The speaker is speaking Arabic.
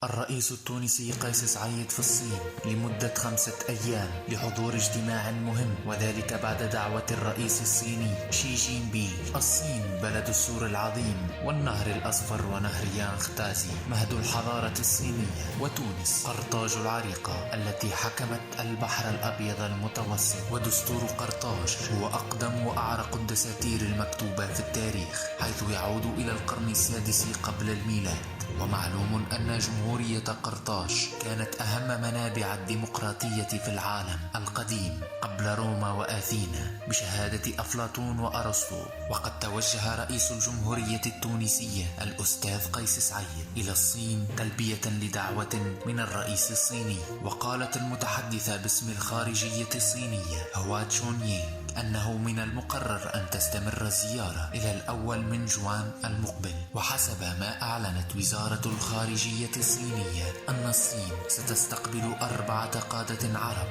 الرئيس التونسي قيس سعيد في الصين لمدة 5 أيام لحضور اجتماع مهم، وذلك بعد دعوة الرئيس الصيني شي جين بينغ. الصين بلد السور العظيم والنهر الأصفر ونهر يانغتازي مهد الحضارة الصينية، وتونس قرطاج العريقة التي حكمت البحر الأبيض المتوسط. ودستور قرطاج هو أقدم وأعرق الدساتير المكتوبة في التاريخ، حيث يعود إلى القرن السادس قبل الميلاد. ومعلوم أن جمهورية قرطاج كانت أهم منابع الديمقراطية في العالم القديم قبل روما وآثينا بشهادة أفلاطون وأرسطو. وقد توجه رئيس الجمهورية التونسية الأستاذ قيس سعيد إلى الصين تلبية لدعوة من الرئيس الصيني. وقالت المتحدثة باسم الخارجية الصينية هوا تشونيينغ أنه من المقرر أن تستمر الزيارة إلى الأول من جوان المقبل. وحسب ما أعلنت وزارة الخارجية الصينية أن الصين ستستقبل 4 قادة عرب